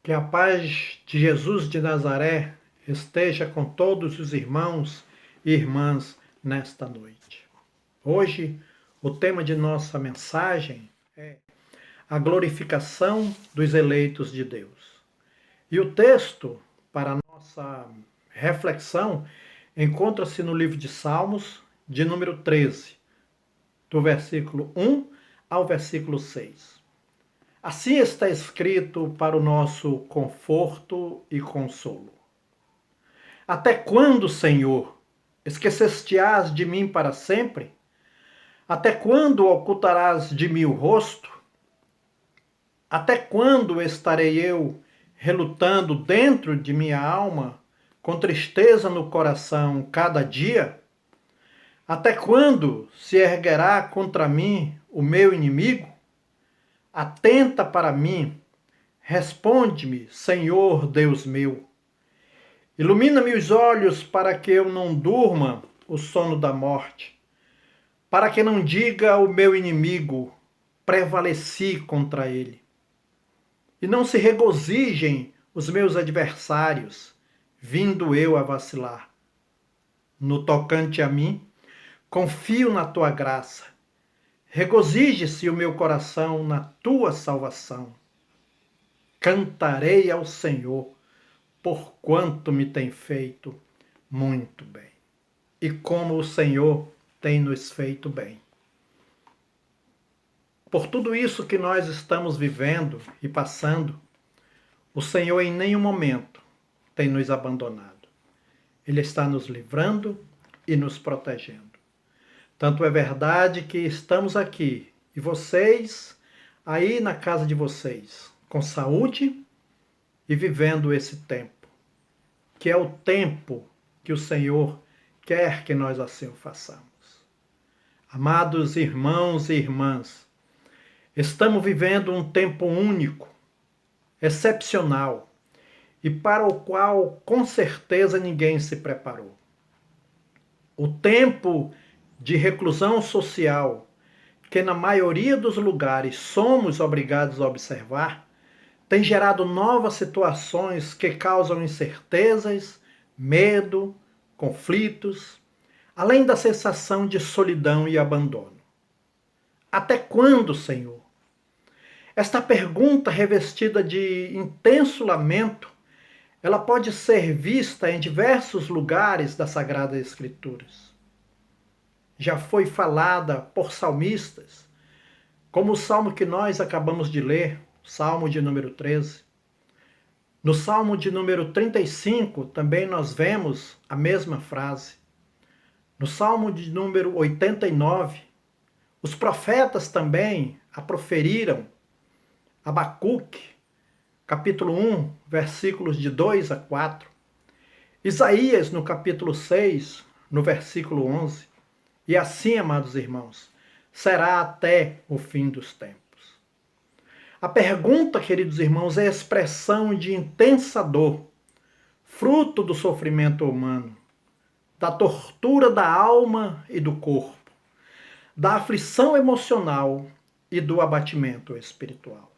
Que a paz de Jesus de Nazaré esteja com todos os irmãos e irmãs nesta noite. Hoje, o tema de nossa mensagem é a glorificação dos eleitos de Deus. E o texto para a nossa reflexão encontra-se no livro de Salmos, de número 13, do versículo 1 ao versículo 6. Assim está escrito para o nosso conforto e consolo. Até quando, Senhor, esqueceste-ás de mim para sempre? Até quando ocultarás de mim o rosto? Até quando estarei eu relutando dentro de minha alma, com tristeza no coração cada dia? Até quando se erguerá contra mim o meu inimigo? Atenta para mim, responde-me, Senhor Deus meu. Ilumina-me os olhos para que eu não durma o sono da morte, para que não diga o meu inimigo, prevaleci contra ele. E não se regozijem os meus adversários, vindo eu a vacilar. No tocante a mim, confio na tua graça. Regozije-se o meu coração na tua salvação. Cantarei ao Senhor, porquanto me tem feito muito bem. E como o Senhor tem nos feito bem. Por tudo isso que nós estamos vivendo e passando, o Senhor em nenhum momento tem nos abandonado. Ele está nos livrando e nos protegendo. Tanto é verdade que estamos aqui, e vocês, aí na casa de vocês, com saúde e vivendo esse tempo, que é o tempo que o Senhor quer que nós assim o façamos. Amados irmãos e irmãs, estamos vivendo um tempo único, excepcional, e para o qual com certeza ninguém se preparou. O tempo de reclusão social, que na maioria dos lugares somos obrigados a observar, tem gerado novas situações que causam incertezas, medo, conflitos, além da sensação de solidão e abandono. Até quando, Senhor? Esta pergunta, revestida de intenso lamento, ela pode ser vista em diversos lugares das Sagradas Escrituras. Já foi falada por salmistas, como o salmo que nós acabamos de ler, o salmo de número 13. No salmo de número 35, também nós vemos a mesma frase. No salmo de número 89, os profetas também a proferiram. Abacuque, capítulo 1, versículos de 2 a 4. Isaías, no capítulo 6, no versículo 11. E assim, amados irmãos, será até o fim dos tempos. A pergunta, queridos irmãos, é a expressão de intensa dor, fruto do sofrimento humano, da tortura da alma e do corpo, da aflição emocional e do abatimento espiritual.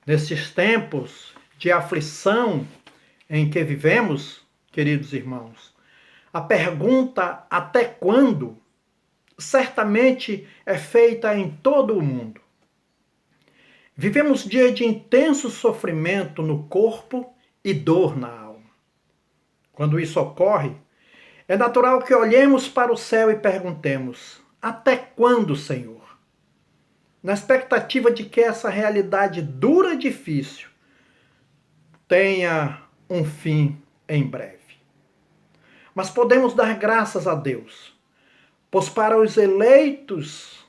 Nesses tempos de aflição em que vivemos, queridos irmãos, a pergunta até quando certamente é feita em todo o mundo. Vivemos dias de intenso sofrimento no corpo e dor na alma. Quando isso ocorre, é natural que olhemos para o céu e perguntemos: até quando, Senhor? Na expectativa de que essa realidade dura e difícil tenha um fim em breve. Mas podemos dar graças a Deus, pois para os eleitos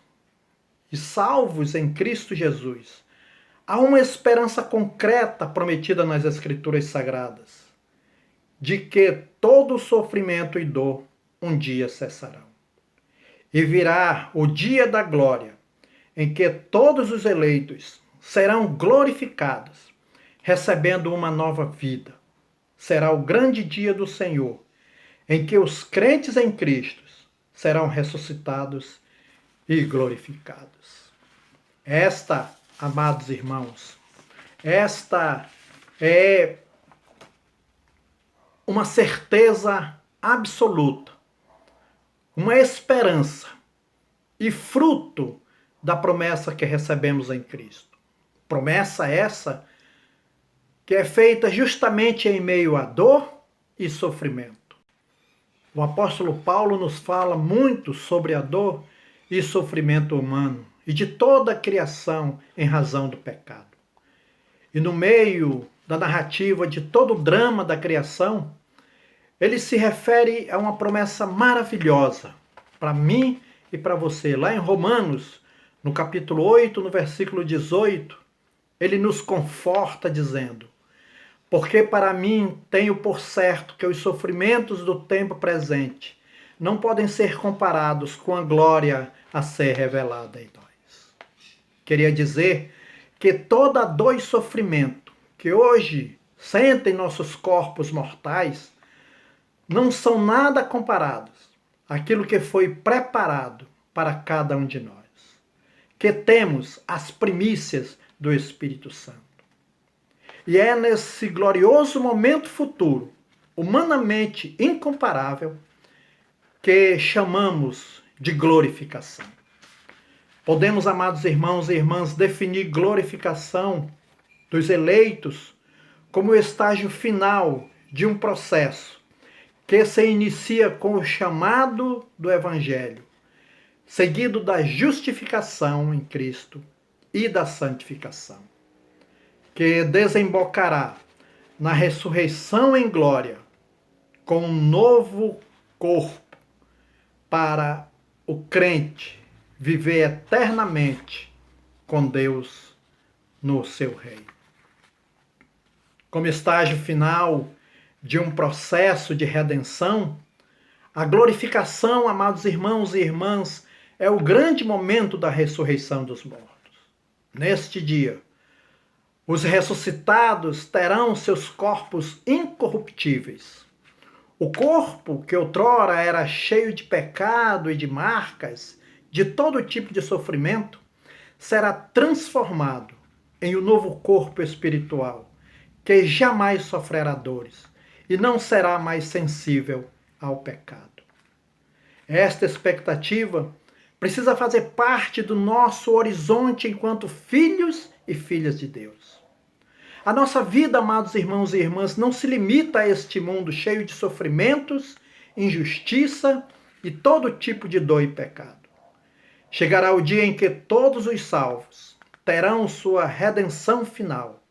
e salvos em Cristo Jesus, há uma esperança concreta prometida nas Escrituras Sagradas, de que todo sofrimento e dor um dia cessarão. E virá o dia da glória, em que todos os eleitos serão glorificados, recebendo uma nova vida. Será o grande dia do Senhor, em que os crentes em Cristo serão ressuscitados e glorificados. Esta, amados irmãos, esta é uma certeza absoluta, uma esperança e fruto da promessa que recebemos em Cristo. Promessa essa que é feita justamente em meio à dor e sofrimento. O apóstolo Paulo nos fala muito sobre a dor e sofrimento humano e de toda a criação em razão do pecado. E no meio da narrativa de todo o drama da criação, ele se refere a uma promessa maravilhosa para mim e para você. Lá em Romanos, no capítulo 8, no versículo 18, ele nos conforta dizendo: porque para mim tenho por certo que os sofrimentos do tempo presente não podem ser comparados com a glória a ser revelada em nós. Queria dizer que toda dor e sofrimento que hoje sentem nossos corpos mortais não são nada comparados àquilo que foi preparado para cada um de nós, que temos as primícias do Espírito Santo. E é nesse glorioso momento futuro, humanamente incomparável, que chamamos de glorificação. Podemos, amados irmãos e irmãs, definir glorificação dos eleitos como o estágio final de um processo que se inicia com o chamado do Evangelho, seguido da justificação em Cristo e da santificação, que desembocará na ressurreição em glória com um novo corpo para o crente viver eternamente com Deus no seu reino. Como estágio final de um processo de redenção, a glorificação, amados irmãos e irmãs, é o grande momento da ressurreição dos mortos. Neste dia, os ressuscitados terão seus corpos incorruptíveis. O corpo que outrora era cheio de pecado e de marcas, de todo tipo de sofrimento, será transformado em um novo corpo espiritual, que jamais sofrerá dores e não será mais sensível ao pecado. Esta expectativa precisa fazer parte do nosso horizonte enquanto filhos e filhas de Deus. A nossa vida, amados irmãos e irmãs, não se limita a este mundo cheio de sofrimentos, injustiça e todo tipo de dor e pecado. Chegará o dia em que todos os salvos terão sua redenção final,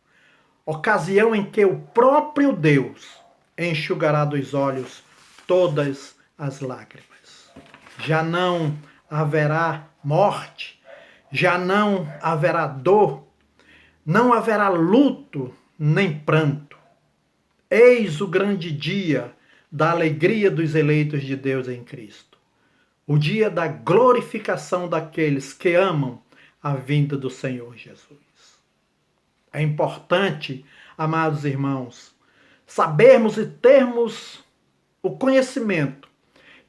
ocasião em que o próprio Deus enxugará dos olhos todas as lágrimas. Já não haverá morte, já não haverá dor, não haverá luto nem pranto. Eis o grande dia da alegria dos eleitos de Deus em Cristo. O dia da glorificação daqueles que amam a vinda do Senhor Jesus. É importante, amados irmãos, sabermos e termos o conhecimento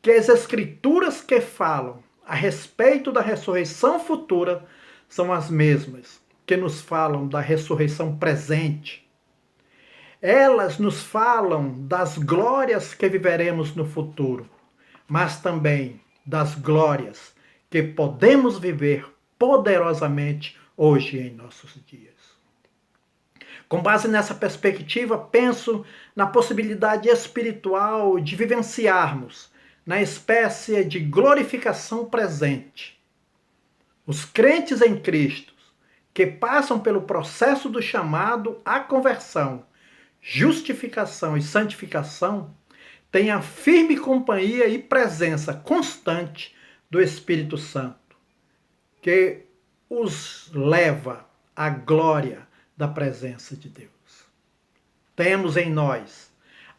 que as escrituras que falam a respeito da ressurreição futura são as mesmas que nos falam da ressurreição presente. Elas nos falam das glórias que viveremos no futuro, mas também das glórias que podemos viver poderosamente hoje em nossos dias. Com base nessa perspectiva, penso na possibilidade espiritual de vivenciarmos na espécie de glorificação presente. Os crentes em Cristo, que passam pelo processo do chamado à conversão, justificação e santificação, têm a firme companhia e presença constante do Espírito Santo, que os leva à glória da presença de Deus. Temos em nós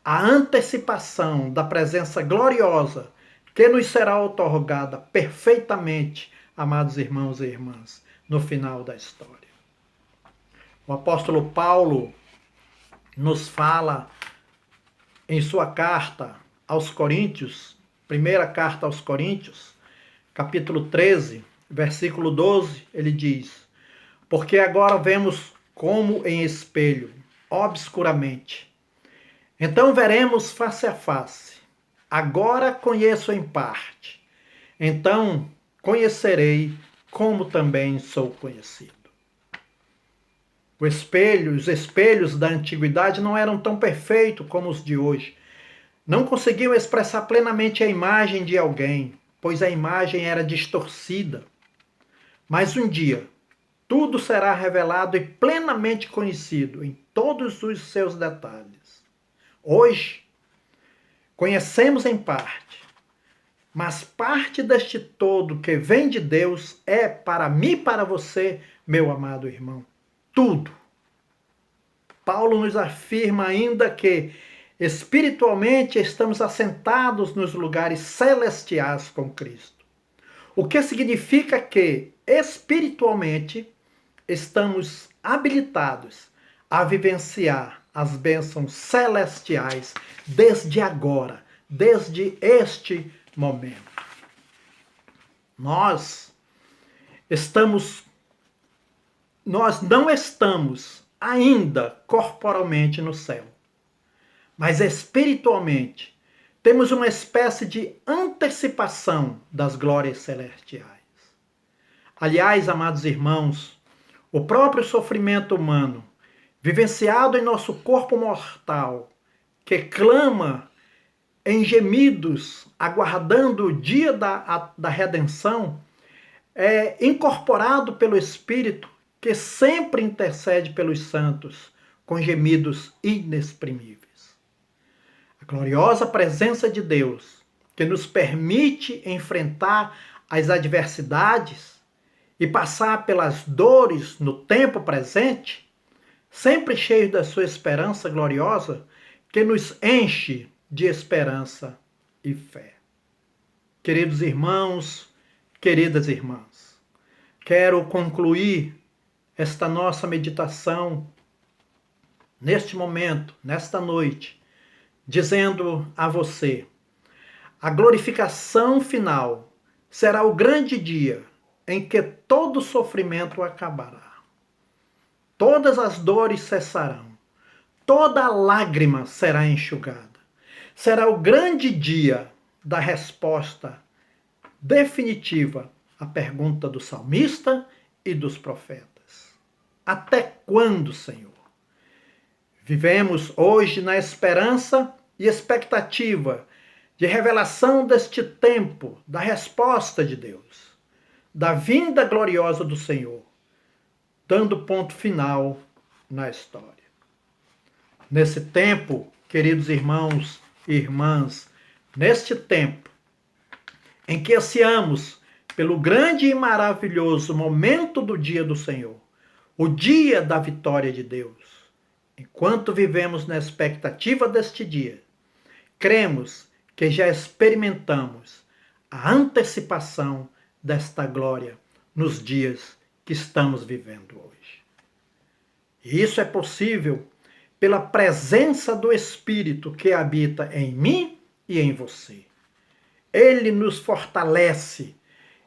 a antecipação da presença gloriosa que nos será otorgada perfeitamente, amados irmãos e irmãs, no final da história. O apóstolo Paulo nos fala em sua carta aos Coríntios, primeira carta aos Coríntios, capítulo 13, versículo 12, ele diz: porque agora vemos como em espelho, obscuramente. Então veremos face a face. Agora conheço em parte. Então conhecerei como também sou conhecido. Os espelhos da antiguidade não eram tão perfeitos como os de hoje. Não conseguiam expressar plenamente a imagem de alguém, pois a imagem era distorcida. Mas um dia, tudo será revelado e plenamente conhecido em todos os seus detalhes. Hoje, conhecemos em parte, mas parte deste todo que vem de Deus é para mim e para você, meu amado irmão, tudo. Paulo nos afirma ainda que espiritualmente estamos assentados nos lugares celestiais com Cristo. O que significa que espiritualmente estamos habilitados a vivenciar as bênçãos celestiais desde agora, desde este momento. Nós não estamos ainda corporalmente no céu, mas espiritualmente temos uma espécie de antecipação das glórias celestiais. Aliás, amados irmãos, o próprio sofrimento humano, vivenciado em nosso corpo mortal, que clama em gemidos, aguardando o dia da redenção, é incorporado pelo Espírito, que sempre intercede pelos santos, com gemidos inexprimíveis. A gloriosa presença de Deus, que nos permite enfrentar as adversidades e passar pelas dores no tempo presente, sempre cheio da sua esperança gloriosa, que nos enche de esperança e fé. Queridos irmãos, queridas irmãs, quero concluir esta nossa meditação neste momento, nesta noite, dizendo a você: a glorificação final será o grande dia em que todo sofrimento acabará. Todas as dores cessarão. Toda lágrima será enxugada. Será o grande dia da resposta definitiva à pergunta do salmista e dos profetas. Até quando, Senhor? Vivemos hoje na esperança e expectativa de revelação deste tempo, da resposta de Deus, da vinda gloriosa do Senhor, dando ponto final na história. Nesse tempo, queridos irmãos e irmãs, neste tempo em que ansiamos pelo grande e maravilhoso momento do dia do Senhor, o dia da vitória de Deus, enquanto vivemos na expectativa deste dia, cremos que já experimentamos a antecipação desta glória nos dias que estamos vivendo hoje. E isso é possível pela presença do Espírito que habita em mim e em você. Ele nos fortalece,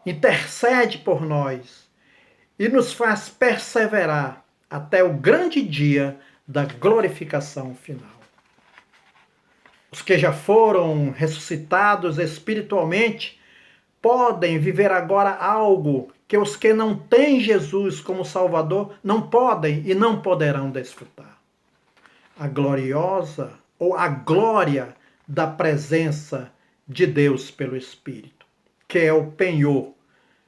intercede por nós e nos faz perseverar até o grande dia da glorificação final. Os que já foram ressuscitados espiritualmente podem viver agora algo que os que não têm Jesus como Salvador não podem e não poderão desfrutar. A gloriosa ou a glória da presença de Deus pelo Espírito, que é o penhor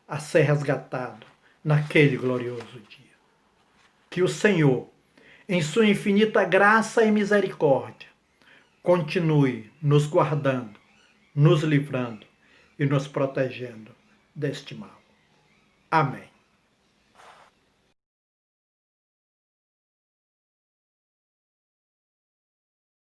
a ser resgatado naquele glorioso dia. Que o Senhor, em sua infinita graça e misericórdia, continue nos guardando, nos livrando e nos protegendo deste mal. Amém.